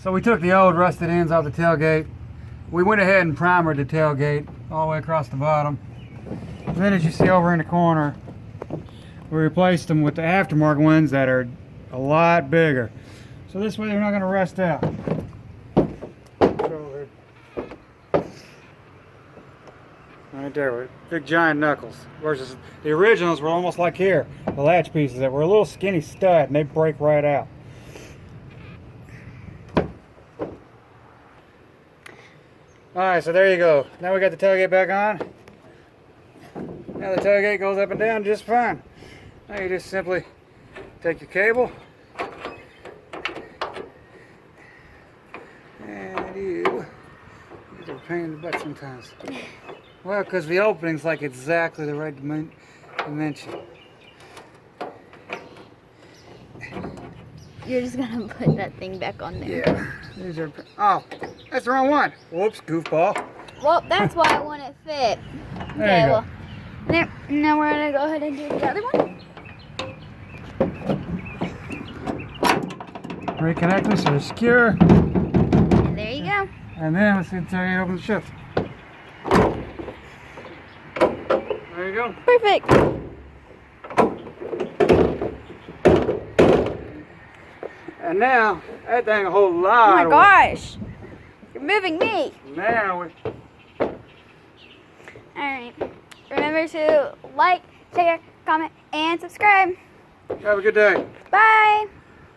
So we took the old rusted ends off the tailgate. We went ahead and primered the tailgate all the way across the bottom. And then as you see over in the corner, we replaced them with the aftermarket ones that are a lot bigger. So this way they're not going to rust out. Right there with big giant knuckles. Versus the originals were almost like here, the latch pieces that were a little skinny stud and they break right out. Alright, so there you go. Now we got the tailgate back on. Now the tailgate goes up and down just fine. Now you just simply take your cable and these are a pain in the butt sometimes. Well, because the opening's like exactly the right dimension. You're just gonna put that thing back on there. Yeah. These are. Oh, that's the wrong one. Whoops, goofball. Well, that's why I want it fit. There you go. Well, there. Now we're gonna go ahead and do the other one. Reconnect them so they're secure. And there you go. And then let's see the tailgate open and shift. There you go. Perfect. And now, that thing a whole lot. Oh my of gosh. You're moving me. Now we. Alright. Remember to like, share, comment, and subscribe. Have a good day. Bye.